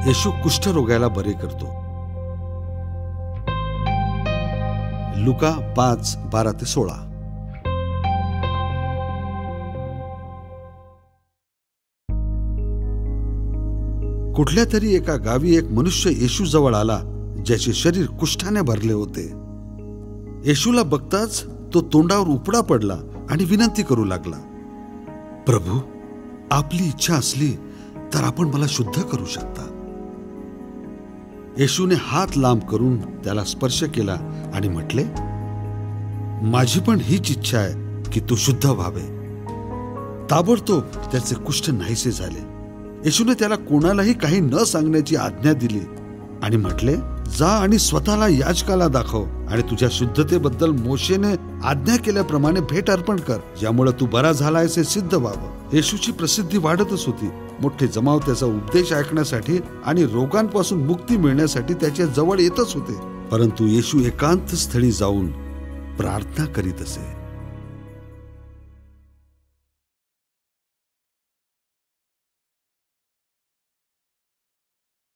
येशू कुष्ठरोग्याला बरे करतो. लुका 5:12-16. कुठल्या तरी एका गावी एक मनुष्य येशू जवळ आला, ज्याचे शरीर कुष्ठाने भरले होते. येशूला बघताच तो तोंडावर उपडा पडला आणि विनंती करू लागला, प्रभू, आपली इच्छा असली तर आपण मला शुद्ध करू शकता. येशूने हात लांब करून त्याला स्पर्श केला आणि म्हटले, माझी पण हीच इच्छा आहे की तू शुद्ध व्हावे. ताबडतोब त्याचे कुष्ठ नाहीसे झाले. येशूने त्याला कोणालाही काही न सांगण्याची आज्ञा दिली आणि म्हटले, जा आणि स्वतःला याजकाला दाखव आणि तुझ्या शुद्धतेबद्दल मोशेने आज्ञा केल्याप्रमाणे भेट अर्पण कर, ज्यामुळे तू बरा झालायस हे सिद्ध व्हावं. येशूची प्रसिद्धी वाढतच होती. मोठे जमाव त्याचा उपदेश ऐकण्यासाठी आणि रोगांपासून मुक्ती मिळण्यासाठी त्याच्या जवळ येतच होते. परंतु येशू एकांत स्थळी जाऊन प्रार्थना करीत असे.